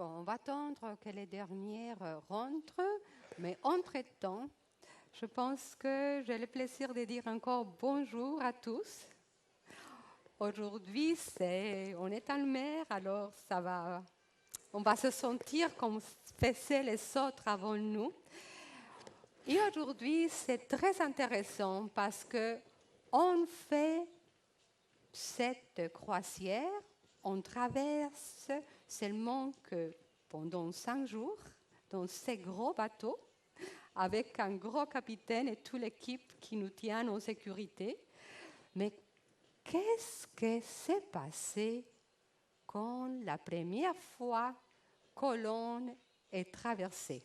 Bon, on va attendre que les dernières rentrent, mais entre-temps, je pense que j'ai le plaisir de dire encore bonjour à tous. Aujourd'hui, on est en mer, alors on va se sentir comme faisaient les autres avant nous. Et aujourd'hui, c'est très intéressant parce qu'on fait cette croisière, on traverse seulement que pendant 5 jours dans ces gros bateaux avec un gros capitaine et toute l'équipe qui nous tient en sécurité. Mais qu'est-ce qui s'est passé quand la première fois Colón est traversée?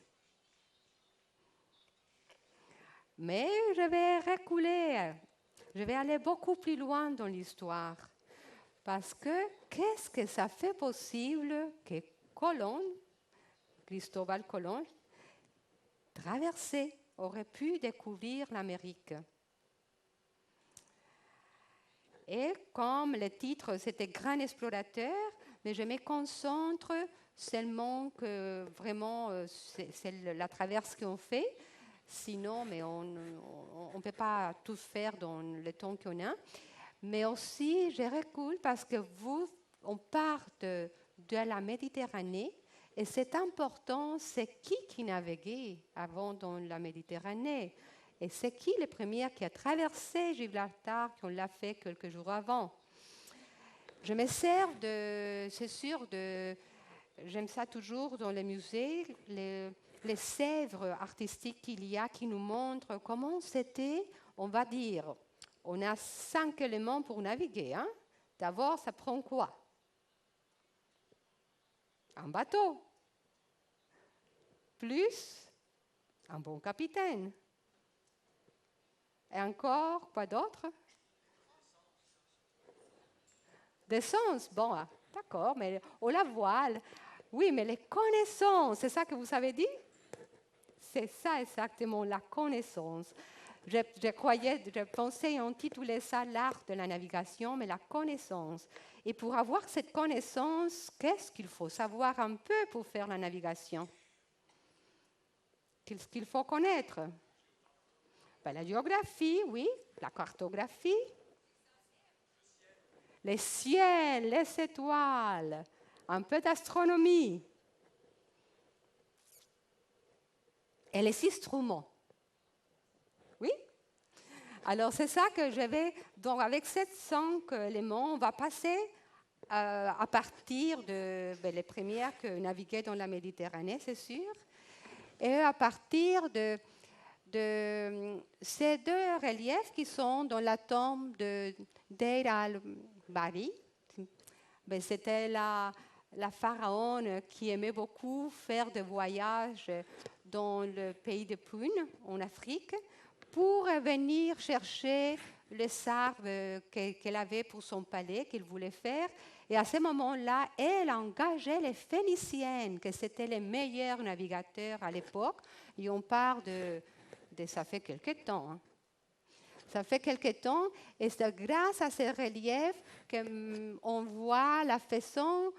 Mais je vais reculer, je vais aller beaucoup plus loin dans l'histoire. Parce que qu'est-ce que ça fait possible que Cristóbal Colón, traversé, aurait pu découvrir l'Amérique? Et comme le titre, c'était Grand explorateur, mais je me concentre seulement que vraiment c'est la traverse qu'on fait. Sinon, mais on ne peut pas tout faire dans le temps qu'on a. Mais aussi, je recule parce que on part de la Méditerranée et c'est important, c'est qui naviguait avant dans la Méditerranée et c'est qui le premier qui a traversé Gibraltar, qu'on l'a fait quelques jours avant. Je me sers c'est sûr, j'aime ça toujours dans les musées, les sèvres artistiques qu'il y a qui nous montrent comment c'était, on va dire. On a 5 éléments pour naviguer. Hein? D'abord, ça prend quoi? Un bateau. Plus un bon capitaine. Et encore, quoi d'autre? D'essence. Bon, d'accord, mais la voile. Oui, mais les connaissances, c'est ça que vous avez dit? C'est ça exactement, la connaissance. Je pensais intituler ça l'art de la navigation, mais la connaissance. Et pour avoir cette connaissance, qu'est-ce qu'il faut savoir un peu pour faire la navigation? Qu'est-ce qu'il faut connaître? Ben, la géographie, oui, la cartographie, les ciels, les étoiles, un peu d'astronomie et les instruments. Oui? Alors, c'est ça que je vais... Donc, avec ces 5 éléments, on va passer à partir les premières que naviguaient dans la Méditerranée, c'est sûr, et à partir de ces 2 reliefs qui sont dans la tombe de Deir al-Bahri. C'était la pharaon qui aimait beaucoup faire des voyages dans le pays de Pune, en Afrique, pour venir chercher les arbres qu'elle avait pour son palais, qu'elle voulait faire. Et à ce moment-là, elle engageait les Phéniciennes, que c'étaient les meilleurs navigateurs à l'époque. Et on parle de ça fait quelque temps. Hein. Ça fait quelque temps, et c'est grâce à ces reliefs qu'on voit la façon.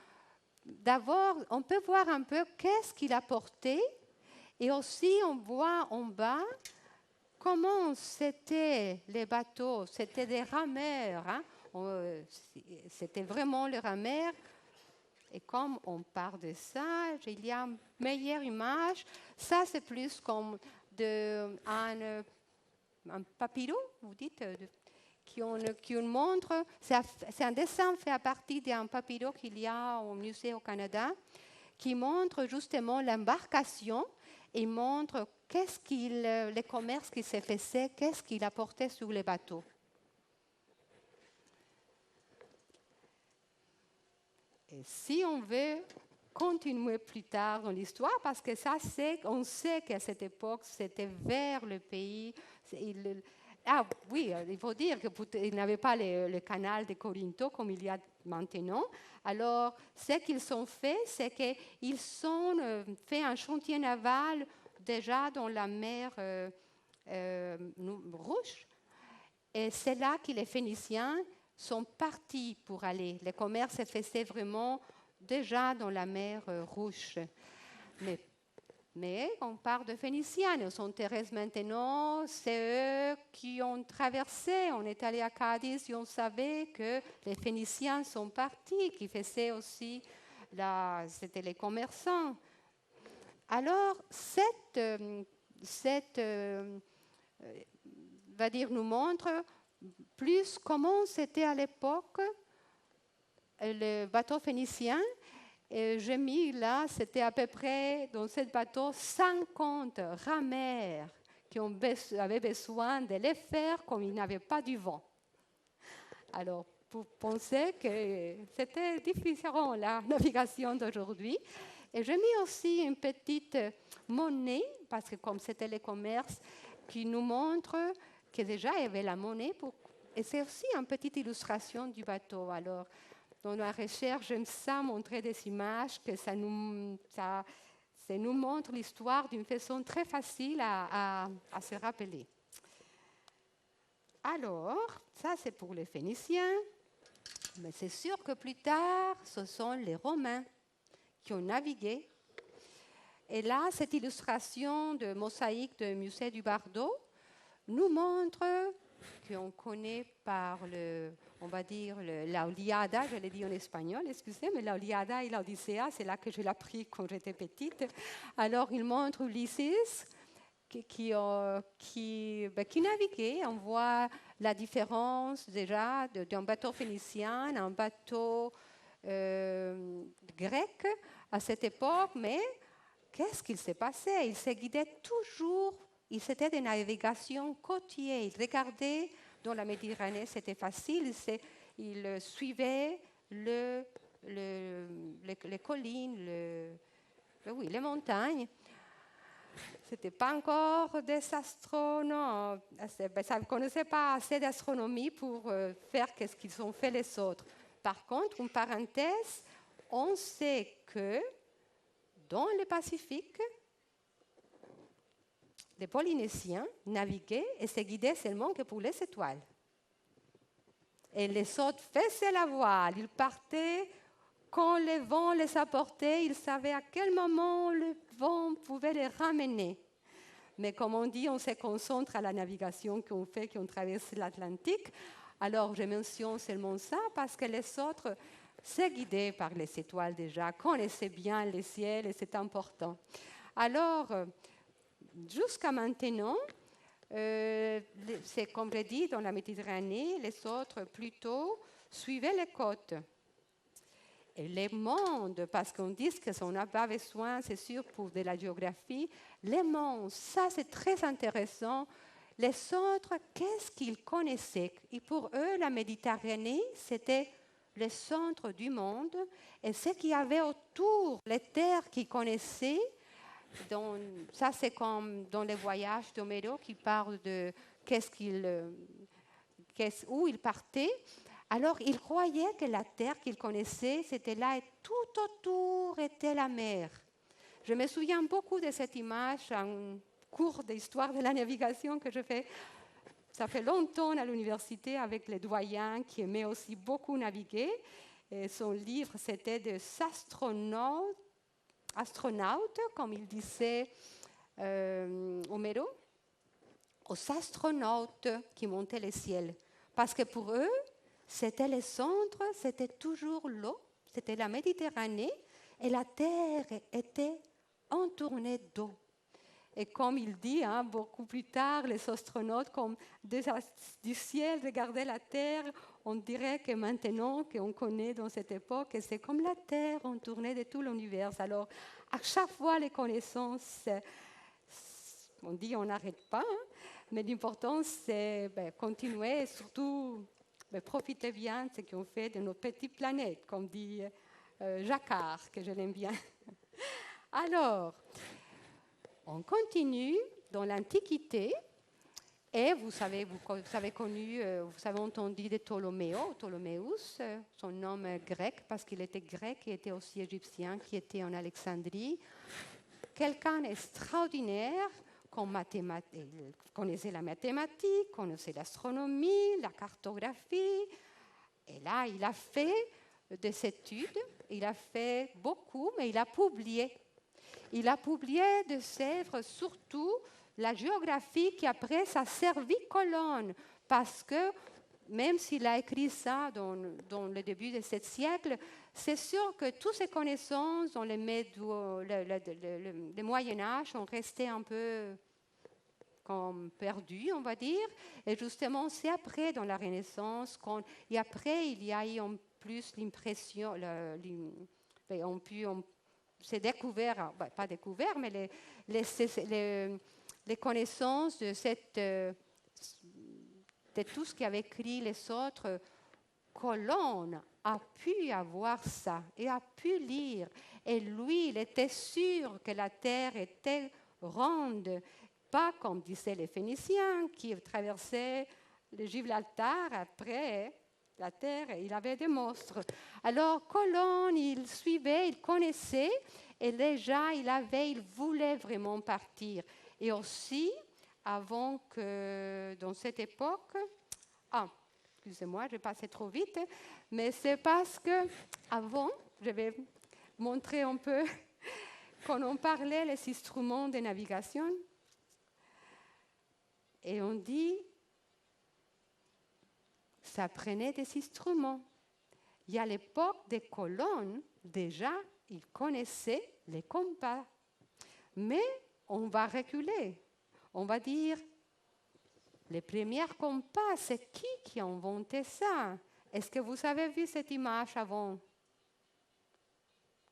D'abord, on peut voir un peu qu'est-ce qu'il a porté, et aussi on voit en bas comment c'était les bateaux. C'était des rameurs. Hein. C'était vraiment les rameurs. Et comme on parle de ça, il y a une meilleure image. Ça, c'est plus comme un papyrus, vous dites, qui montre. C'est un dessin fait à partir d'un papyrus qu'il y a au musée au Canada, qui montre justement l'embarcation et montre les commerces qui se faisaient, qu'est-ce qu'il apportait sur les bateaux. Et si on veut continuer plus tard dans l'histoire, parce que on sait qu'à cette époque, c'était vers le pays. Oui, il faut dire qu'il n'avait pas le canal de Corinto comme il y a maintenant. Alors, ce qu'ils ont fait, c'est qu'ils ont fait un chantier naval déjà dans la mer Rouge. Et c'est là que les Phéniciens sont partis pour aller. Le commerce se faisait vraiment déjà dans la mer Rouge. Mais on parle de Phéniciens. On s'intéresse maintenant, c'est eux qui ont traversé. On est allé à Cadiz et on savait que les Phéniciens sont partis, qui faisaient aussi, c'était les commerçants. Alors, va dire, nous montre plus comment c'était à l'époque le bateau phénicien. Et j'ai mis là, c'était à peu près dans ce bateau 50 rameurs qui avaient besoin de les faire comme ils n'avaient pas du vent. Alors, pour penser que c'était différent la navigation d'aujourd'hui. Et j'ai mis aussi une petite monnaie, parce que comme c'était le commerce, qui nous montre que déjà il y avait la monnaie. Et c'est aussi une petite illustration du bateau. Alors, dans la recherche, j'aime ça montrer des images, que ça nous montre l'histoire d'une façon très facile à se rappeler. Alors, ça c'est pour les Phéniciens, mais c'est sûr que plus tard, ce sont les Romains qui ont navigué. Et là, cette illustration de mosaïque du musée du Bardo nous montre qu'on connaît par on va dire, la Iliada, je l'ai dit en espagnol, excusez, mais la Iliada et l'Odyssée, c'est là que je l'ai appris quand j'étais petite. Alors, il montre Ulysse qui naviguait. On voit la différence déjà d'un bateau phénicien à un bateau grec à cette époque, mais qu'est-ce qu'il s'est passé? Il se guidait toujours, c'était des navigations côtières. Il regardait dans la Méditerranée, c'était facile, il suivait les collines, les montagnes. Ce n'était pas encore des astronomes, ça ne connaissait pas assez d'astronomie pour faire ce qu'ils ont fait les autres. Par contre, une parenthèse, on sait que dans le Pacifique, les Polynésiens naviguaient et se guidaient seulement que pour les étoiles. Et les autres faisaient la voile, ils partaient quand le vent les apportait, ils savaient à quel moment le vent pouvait les ramener. Mais comme on dit, on se concentre à la navigation qu'on fait, qu'on traverse l'Atlantique. Alors je mentionne seulement ça parce que les autres se guidaient par les étoiles déjà, connaissaient bien le ciel et c'est important. Alors, jusqu'à maintenant, c'est comme je dis, dans la Méditerranée, les autres plutôt suivaient les côtes. Et les mondes, parce qu'on dit qu'on n'a pas besoin, c'est sûr, pour de la géographie, les mondes, ça c'est très intéressant. Les autres, qu'est-ce qu'ils connaissaient? Et pour eux, la Méditerranée, c'était le centre du monde. Et ce qu'il y avait autour, les terres qu'ils connaissaient, ça c'est comme dans les voyages d'Homero qui parle de où il partait. Alors, il croyait que la terre qu'il connaissait, c'était là et tout autour était la mer. Je me souviens beaucoup de cette image en cours d'histoire de la navigation que je fais. Ça fait longtemps à l'université avec les doyens qui aimaient aussi beaucoup naviguer. Et son livre, c'était des astronautes, comme il disait Homero, aux astronautes qui montaient le ciel. Parce que pour eux, c'était le centre, c'était toujours l'eau, c'était la Méditerranée, et la terre était entourée d'eau. Et comme il dit, beaucoup plus tard, les astronautes, comme du ciel, regardaient la terre, on dirait que maintenant qu'on connaît dans cette époque, c'est comme la terre entourée de tout l'univers. Alors, à chaque fois, les connaissances, on dit on n'arrête pas, mais l'important, c'est continuer et surtout profiter bien de ce qu'on fait de nos petites planètes, comme dit Jacquard, que je l'aime bien. Alors, on continue dans l'Antiquité, et vous avez entendu de Ptoléméus, son nom grec, parce qu'il était grec et était aussi égyptien, qui était en Alexandrie. Quelqu'un extraordinaire, connaissait la mathématique, connaissait l'astronomie, la cartographie. Et là, il a fait des études. Il a fait beaucoup, mais il a publié. Il a publié des œuvres, surtout la géographie qui après ça a servi colonne, parce que même s'il a écrit ça dans le début de ce siècle, c'est sûr que toutes ces connaissances dans le Moyen-Âge ont resté un peu comme perdues, on va dire. Et justement, c'est après, dans la Renaissance, et après, il y a eu en plus l'impression, on s'est découvert, pas découvert, mais les connaissances de tout ce qu'avaient écrit les autres colonnes a pu avoir ça et a pu lire. Et lui, il était sûr que la terre était ronde, pas comme disaient les Phéniciens qui traversaient le Gibraltar après la terre, il avait des monstres. Alors Colonne, il suivait, il connaissait, et déjà il voulait vraiment partir. Et aussi, avant que, dans cette époque, excusez-moi, je passais trop vite, mais c'est parce que avant, je vais montrer un peu, quand on parlait les instruments de navigation, et on dit, ça prenait des instruments. Et à l'époque des colonnes, déjà, ils connaissaient les compas. Mais on va reculer. On va dire, les premiers compas, c'est qui a inventé ça? Est-ce que vous avez vu cette image avant?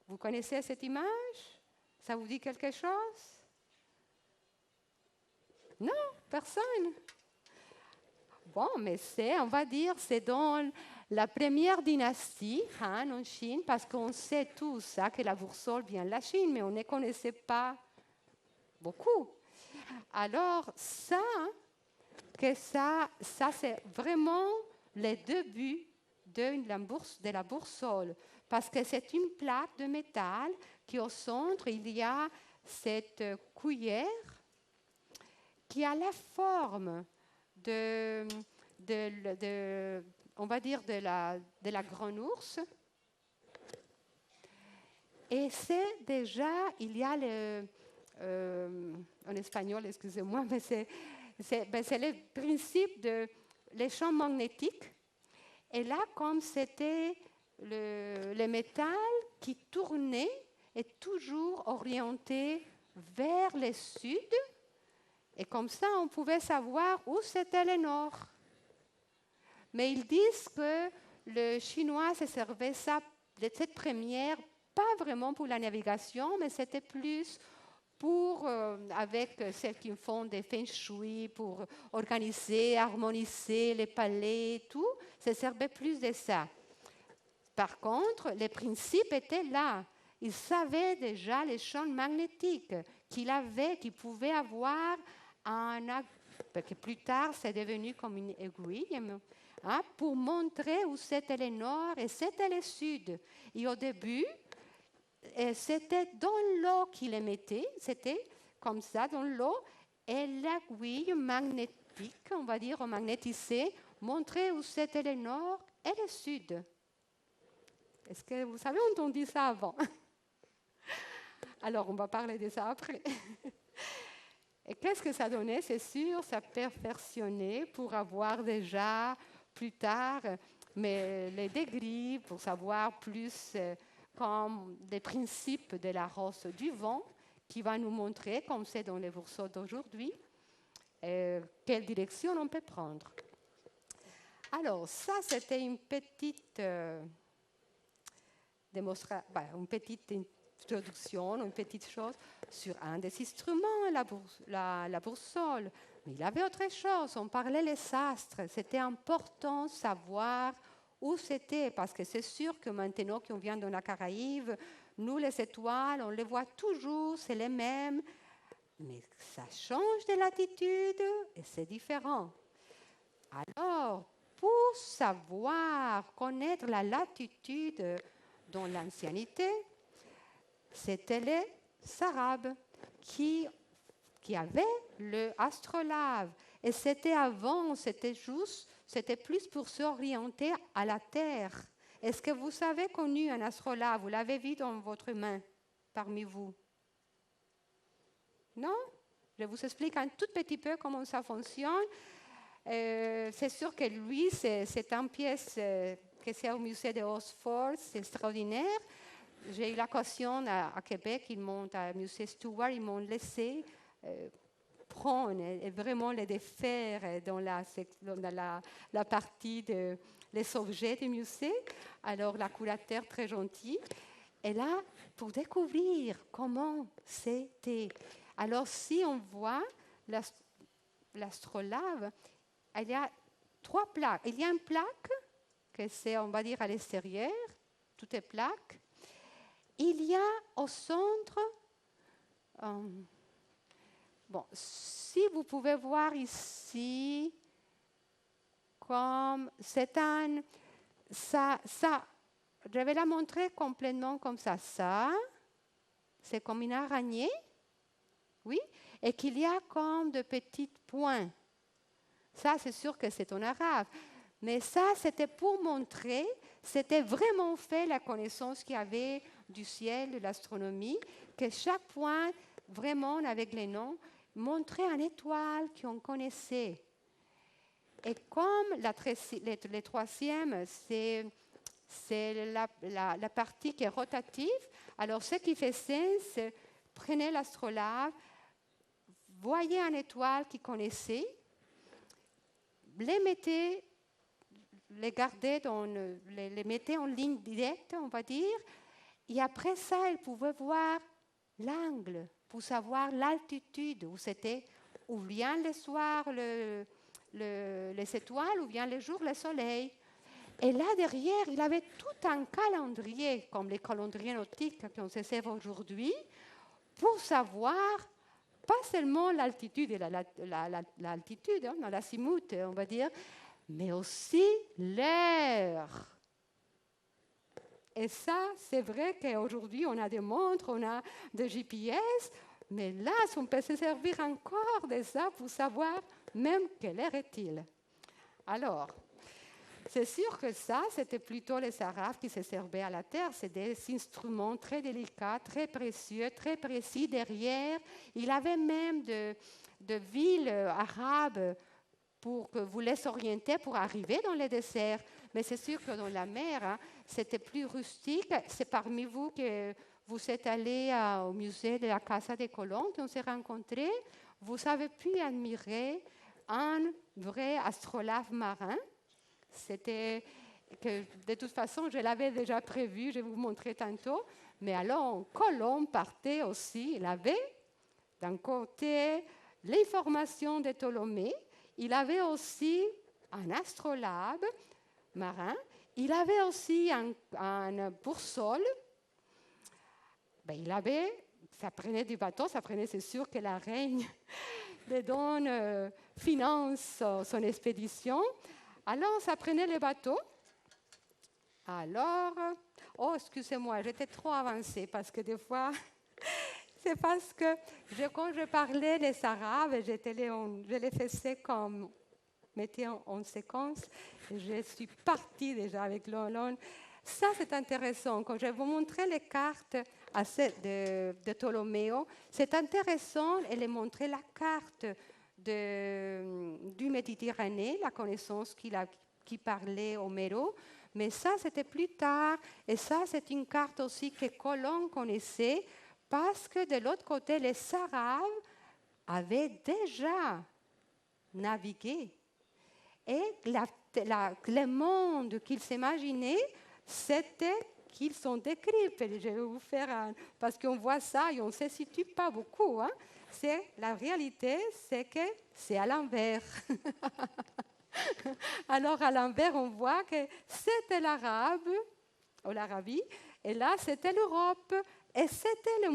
Vous connaissez cette image? Ça vous dit quelque chose? Non, personne. Bon, mais on va dire, c'est dans la première dynastie Han en Chine, parce qu'on sait tous ça, que la boussole vient de la Chine, mais on ne connaissait pas beaucoup. Alors, ça c'est vraiment le début de la boussole, parce que c'est une plaque de métal qui au centre, il y a cette cuillère qui a la forme on va dire de la grande ours. Et c'est déjà, il y a en espagnol, excusez-moi, mais c'est le principe des champs magnétiques. Et là, comme c'était le métal qui tournait et toujours orienté vers le sud, et comme ça, on pouvait savoir où c'était le nord. Mais ils disent que le Chinois se servait de cette première, pas vraiment pour la navigation, mais c'était plus avec celles qui font des feng shui, pour organiser, harmoniser les palais et tout, ça servait plus de ça. Par contre, les principes étaient là. Ils savaient déjà les champs magnétiques qu'il pouvait avoir parce que plus tard, c'est devenu comme une aiguille, pour montrer où c'était le nord et c'était le sud. Et au début, c'était dans l'eau qu'il les mettait, c'était comme ça dans l'eau, et l'aiguille magnétique, on va dire magnétisée, montrait où c'était le nord et le sud. Est-ce que vous avez entendu ça avant? Alors, on va parler de ça après. Et qu'est-ce que ça donnait? C'est sûr, ça perfectionnait pour avoir déjà plus tard les degrés, pour savoir plus comme des principes de la rosse du vent, qui va nous montrer, comme c'est dans les bourseaux d'aujourd'hui, quelle direction on peut prendre. Alors, ça, c'était une petite introduction, une petite chose sur un des instruments, la boussole. Mais il y avait autre chose, on parlait les astres. C'était important de savoir où c'était, parce que c'est sûr que maintenant qu'on vient dans la Caraïbe, nous, les étoiles, on les voit toujours, c'est les mêmes, mais ça change de latitude et c'est différent. Alors, pour savoir, connaître la latitude dans l'ancienneté, c'était les Arabes qui avaient l'astrolabe. Et c'était avant, c'était plus pour s'orienter à la terre. Est-ce que vous avez connu un astrolabe? Vous l'avez vu dans votre main parmi vous? Non? Je vous explique un tout petit peu comment ça fonctionne. C'est sûr que lui, c'est une pièce que c'est au musée de Oxford, c'est extraordinaire. J'ai eu l'occasion à Québec, ils m'ont, à musée Stuart, ils m'ont laissé prendre et vraiment les défaire dans la partie des objets du musée. Alors la curateur très gentille est là pour découvrir comment c'était. Alors si on voit l'astrolabe, il y a 3 plaques. Il y a une plaque que c'est, on va dire, à l'extérieur, tout est plaque. Il y a au centre, bon, si vous pouvez voir ici, comme c'est un, ça, je vais la montrer complètement comme ça. Ça, c'est comme une araignée, oui, et qu'il y a comme de petits points. Ça, c'est sûr que c'est en arabe. Mais ça, c'était pour montrer, c'était vraiment fait la connaissance qu'il y avait du ciel, de l'astronomie, que chaque point, vraiment avec les noms, montrait une étoile qu'on connaissait. Et comme le troisième, c'est la partie qui est rotative, alors ce qui fait sens, c'est prenez l'astrolabe, voyez une étoile qu'il connaissait, les gardez, les mettez en ligne directe, on va dire, et après ça, elle pouvait voir l'angle pour savoir l'altitude où c'était, ou bien le soir les étoiles, ou bien le jour le soleil. Et là derrière, il avait tout un calendrier, comme les calendriers nautiques qu'on se sert aujourd'hui, pour savoir pas seulement l'altitude et l'altitude, hein, l'azimut, on va dire, mais aussi l'heure. Et ça, c'est vrai qu'aujourd'hui, on a des montres, on a des GPS, mais là, on peut se servir encore de ça pour savoir même quelle heure est-il. Alors, c'est sûr que ça, c'était plutôt les Arabes qui se servaient à la terre. C'est des instruments très délicats, très précieux, très précis. Derrière, il avait même de villes arabes pour que vous les orienter pour arriver dans les déserts. Mais c'est sûr que dans la mer, hein, c'était plus rustique. C'est parmi vous que vous êtes allés au musée de la Casa de Colón, qu'on s'est rencontrés. Vous avez pu admirer un vrai astrolabe marin. C'était que, de toute façon, je l'avais déjà prévu, je vais vous montrer tantôt. Mais alors, Colomb partait aussi, il avait d'un côté l'information de Ptolémée, il avait aussi un astrolabe marin, il avait aussi un boussole. Ben, ça prenait du bateau, ça prenait, c'est sûr que la reine les donne finance son expédition. Alors, ça prenait le bateau. Alors, oh, excusez-moi, j'étais trop avancée parce que des fois, c'est parce que quand je parlais les arabes, je les faisais comme, mettez en séquence, et je suis partie déjà avec l'Olon. Ça, c'est intéressant. Quand je vais vous montrer les cartes de Ptolomeo, c'est intéressant de les montrer la carte du Méditerranée, la connaissance qui parlait Homero. Mais ça, c'était plus tard. Et ça, c'est une carte aussi que Colomb connaissait parce que de l'autre côté, les Arabes avaient déjà navigué. Et le monde qu'ils s'imaginaient, c'était qu'ils sont décrits. Je vais vous faire parce qu'on voit ça et on ne se situe pas beaucoup. Hein. La réalité, c'est que c'est à l'envers. Alors, à l'envers, on voit que c'était l'Arabe, ou l'Arabie, et là, c'était l'Europe, et c'était le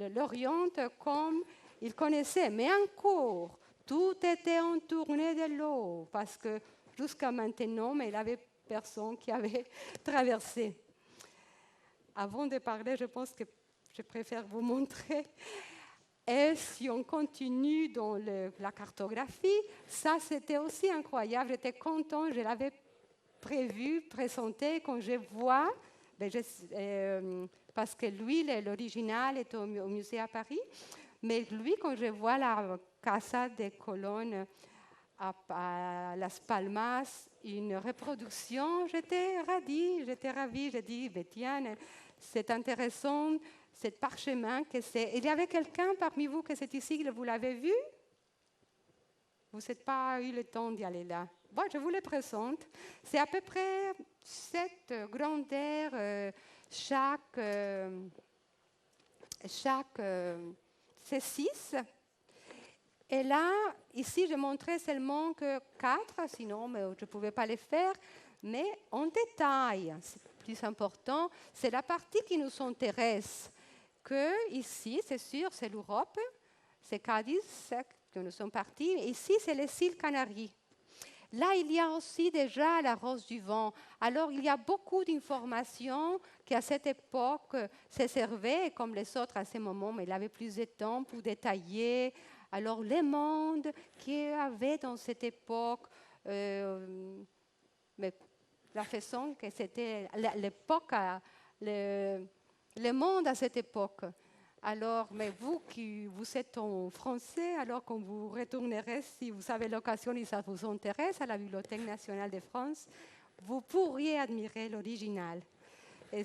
l'Orient comme ils connaissaient. Mais encore, tout était entouré de l'eau, parce que jusqu'à maintenant, mais il n'y avait personne qui avait traversé. Avant de parler, je pense que je préfère vous montrer. Et si on continue dans la cartographie, ça c'était aussi incroyable. J'étais contente, je l'avais prévu, présenté. Quand je vois, parce que lui, l'original est au musée à Paris, mais lui, quand je vois la Casa de Colón à Las Palmas, une reproduction, j'étais ravie. J'ai dit, tiens, c'est intéressant, ce parchemin que c'est. Il y avait quelqu'un parmi vous que c'est ici, vous l'avez vu? Vous n'avez pas eu le temps d'y aller là. Bon, je vous le présente. C'est à peu près cette grandeur, c'est 6. Et là, ici, je montrais seulement que 4, sinon je ne pouvais pas les faire. Mais en détail, c'est plus important, c'est la partie qui nous intéresse. Que ici, c'est sûr, c'est l'Europe, c'est Cadiz que nous sommes partis. Ici, c'est les îles Canaries. Là, il y a aussi déjà la rose du vent. Alors, il y a beaucoup d'informations qui, à cette époque, se servaient, comme les autres à ce moment, mais il avait plus de temps pour détailler. Alors, les mondes qu'il y avait dans cette époque, mais la façon que c'était l'époque, le monde à cette époque. Alors, mais vous êtes en français, alors quand vous retournerez, si vous avez l'occasion et ça vous intéresse, à la Bibliothèque nationale de France, vous pourriez admirer l'original. Et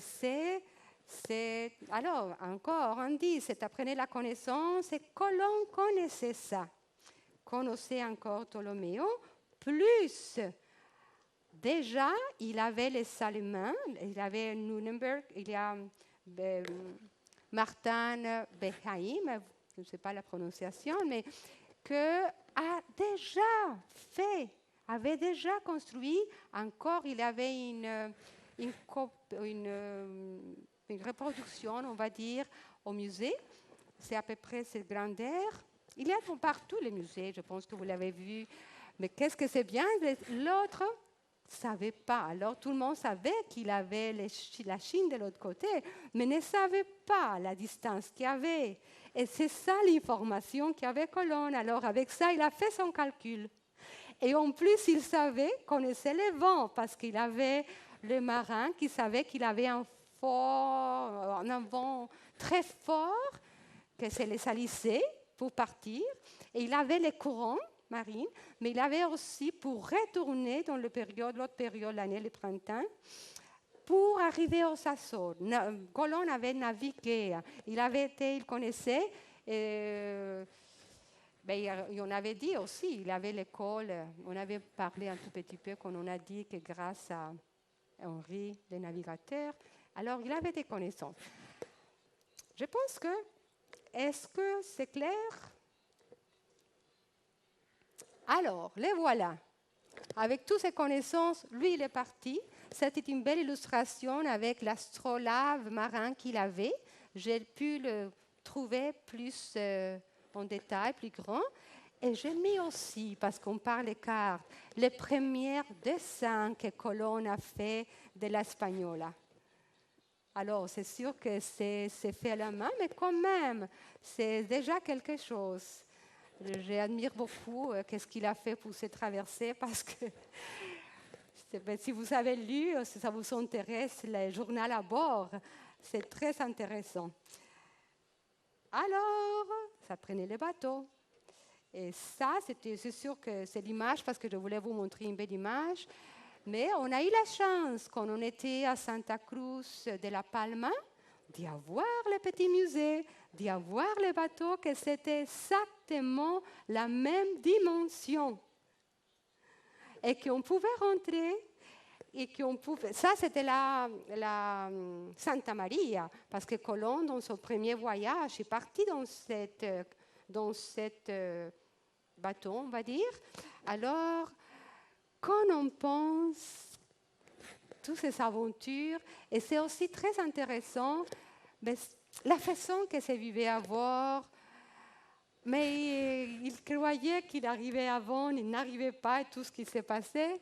alors, encore un dit, c'est apprenez la connaissance, et Colón connaissait ça. Connaissait encore Ptolomeo, plus, déjà, il avait les Salémins, il avait Nuremberg, il y a Martin Behaim, je ne sais pas la prononciation, mais avait déjà construit, encore il avait une reproduction, on va dire, au musée. C'est à peu près cette grandeur. Il y a partout les musées, je pense que vous l'avez vu. Mais qu'est-ce que c'est bien? L'autre ne savait pas. Alors tout le monde savait qu'il avait la Chine de l'autre côté, mais ne savait pas la distance qu'il y avait. Et c'est ça l'information qu'il y avait Colón. Alors avec ça, il a fait son calcul. Et en plus, il connaissait les vents, parce qu'il avait le marin qui savait qu'il avait un vent très fort, que c'est les salissés pour partir. Et il avait les courants marines, mais il avait aussi pour retourner dans l'autre période, l'année, le printemps, pour arriver aux Açores. Colón avait navigué, il connaissait, on avait dit aussi, il avait l'école, on avait parlé un tout petit peu quand on a dit que grâce à Henri, le navigateur, alors il avait des connaissances. Je pense que, est-ce que c'est clair? Alors, les voilà. Avec toutes ces connaissances, lui, il est parti. C'était une belle illustration avec l'astrolabe marin qu'il avait. J'ai pu le trouver plus en détail, plus grand. Et j'ai mis aussi, parce qu'on parle des cartes, les premiers dessins que Colón a fait de l'Espagnola. Alors, c'est sûr que c'est fait à la main, mais quand même, c'est déjà quelque chose. J'admire beaucoup qu'est-ce qu'il a fait pour se traverser, parce que si vous avez lu, si ça vous intéresse, le journal à bord, c'est très intéressant. Alors, ça prenait les bateaux. Et ça, c'est sûr que c'est l'image, parce que je voulais vous montrer une belle image. Mais on a eu la chance, quand on était à Santa Cruz de la Palma, d'y avoir le petit musée, d'y avoir les bateaux, que c'était exactement la même dimension. Et qu'on pouvait rentrer, et qu'on pouvait... Ça, c'était la Santa Maria, parce que Colón, dans son premier voyage, est parti dans cette bateau, on va dire. Alors, quand on pense toutes ces aventures, et c'est aussi très intéressant, la façon que se vivait avant, mais il croyait qu'il arrivait avant, il n'arrivait pas, et tout ce qui s'est passé.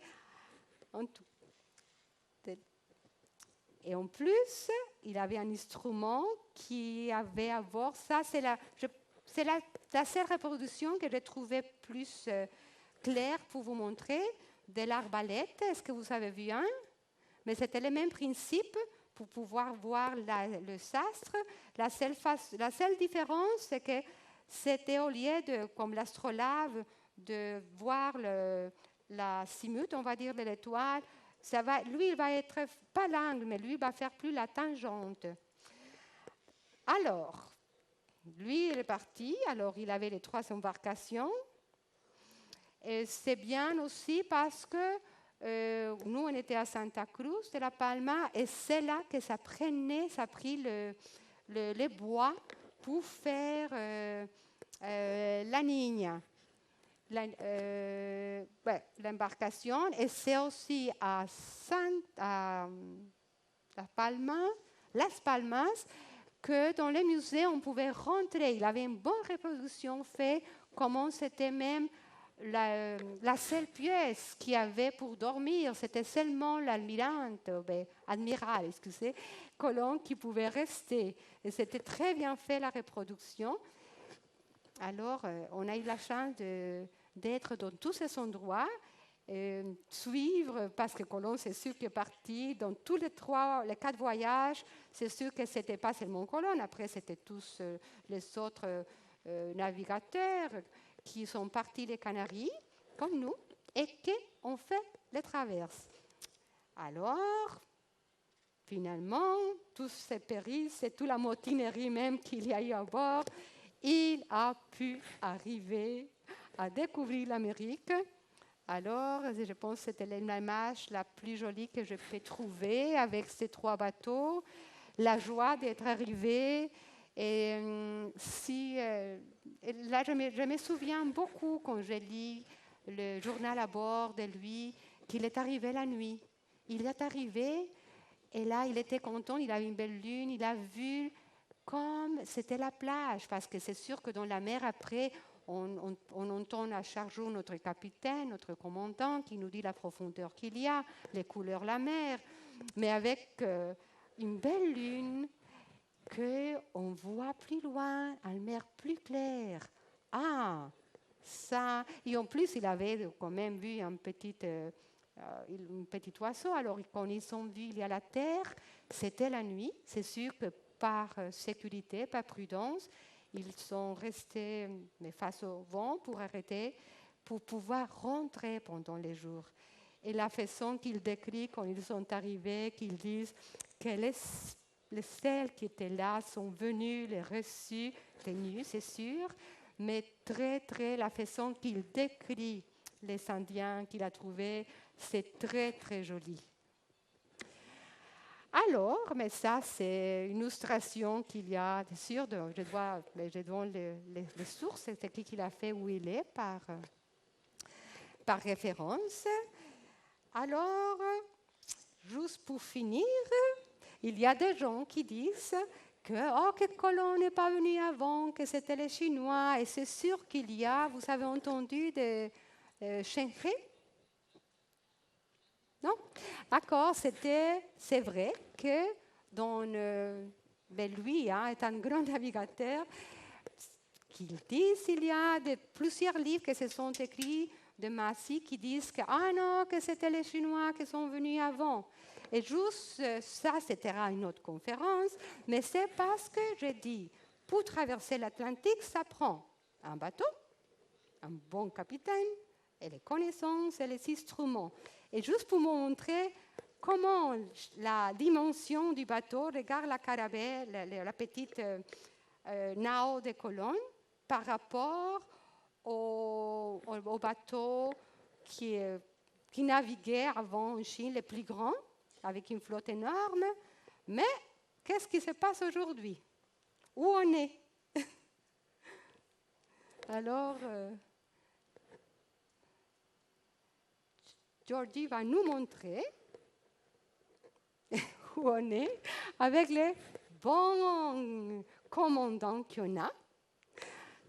Et en plus, il avait un instrument qui avait à voir, ça c'est la seule reproduction que j'ai trouvée plus claire pour vous montrer. de l'arbalète. Est-ce que vous avez vu un? Mais c'était le même principe pour pouvoir voir le sastre. La seule différence, c'est que c'était au lieu de, comme l'astrolabe, de voir la simute, on va dire, de l'étoile. Lui, il va être pas l'angle, mais lui, il va faire plus la tangente. Alors, lui, il est parti. Alors, il avait les 3 embarcations. Et c'est bien aussi parce que nous, on était à Santa Cruz de la Palma et c'est là que ça a pris les bois pour faire la ligne, l'embarcation. Et c'est aussi à Las Palmas, que dans les musées, on pouvait rentrer. Il avait une bonne reproduction faite, comment c'était même la seule pièce qu'il y avait pour dormir, c'était seulement l'admiral, Colón, qui pouvait rester. Et c'était très bien fait, la reproduction. Alors, on a eu la chance d'être dans tous ces endroits, suivre, parce que Colón, c'est sûr qu'il est parti dans tous les 4 voyages. C'est sûr que ce n'était pas seulement Colón, après, c'était tous les autres navigateurs qui sont partis des Canaries, comme nous, et qui ont fait les traverses. Alors, finalement, tous ces périples, et toute la mutinerie même qu'il y a eu à bord, il a pu arriver à découvrir l'Amérique. Alors, je pense que c'était l'image la plus jolie que je peux trouver avec ces 3 bateaux, la joie d'être arrivé. Et là, je me souviens beaucoup quand je lis le journal à bord de lui, qu'il est arrivé la nuit. Il est arrivé et là, il était content, il a eu une belle lune, il a vu comme c'était la plage, parce que c'est sûr que dans la mer, après, on entend à chaque jour notre capitaine, notre commandant qui nous dit la profondeur qu'il y a, les couleurs de la mer, mais avec une belle lune, qu'on voit plus loin, une mer plus claire. Ah, ça. Et en plus, il avait quand même vu un petit oiseau. Alors, quand ils sont vus, il y a la terre, c'était la nuit. C'est sûr que par sécurité, par prudence, ils sont restés face au vent pour arrêter, pour pouvoir rentrer pendant les jours. Et la façon qu'ils décrivent quand ils sont arrivés, qu'ils disent que les celles qui étaient là sont venues, les reçues, tenues, c'est sûr, mais très, la façon qu'il décrit les Indiens qu'il a trouvés, c'est très, très joli. Alors, mais ça, c'est une illustration qu'il y a, bien sûr, je donne les sources, c'est qui qu'il a fait, où il est, par référence. Alors, juste pour finir, il y a des gens qui disent que Colón n'est pas venu avant, que c'était les Chinois. Et c'est sûr qu'il y a, vous avez entendu, des Shenhe? Non? D'accord, c'est vrai que lui est un grand navigateur, qu'il dit il y a plusieurs livres qui se sont écrits de Massy qui disent que c'était les Chinois qui sont venus avant. Et juste ça, c'était une autre conférence, mais c'est parce que j'ai dit, pour traverser l'Atlantique, ça prend un bateau, un bon capitaine, et les connaissances et les instruments. Et juste pour montrer comment la dimension du bateau, regarde la carabelle, la petite nao de Colón, par rapport au bateau qui naviguait avant en Chine, les plus grands, avec une flotte énorme. Mais qu'est-ce qui se passe aujourd'hui? Où on est? Alors, Georgie va nous montrer où on est avec les bons commandants qu'on a,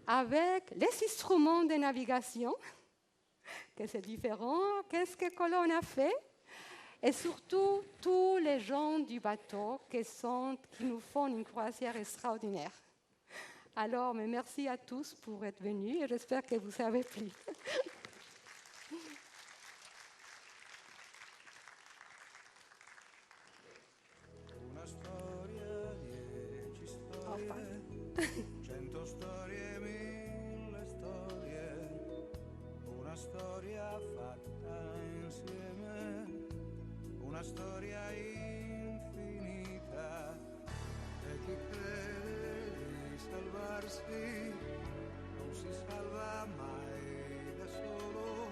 avec les instruments de navigation, que c'est différent, qu'est-ce que Colón a fait, et surtout tous les gens du bateau qui nous font une croisière extraordinaire. Alors, mais merci à tous pour être venus et j'espère que vous avez plu. storia fatta insieme, una storia infinita, e chi crede di salvarsi non si salva mai da solo.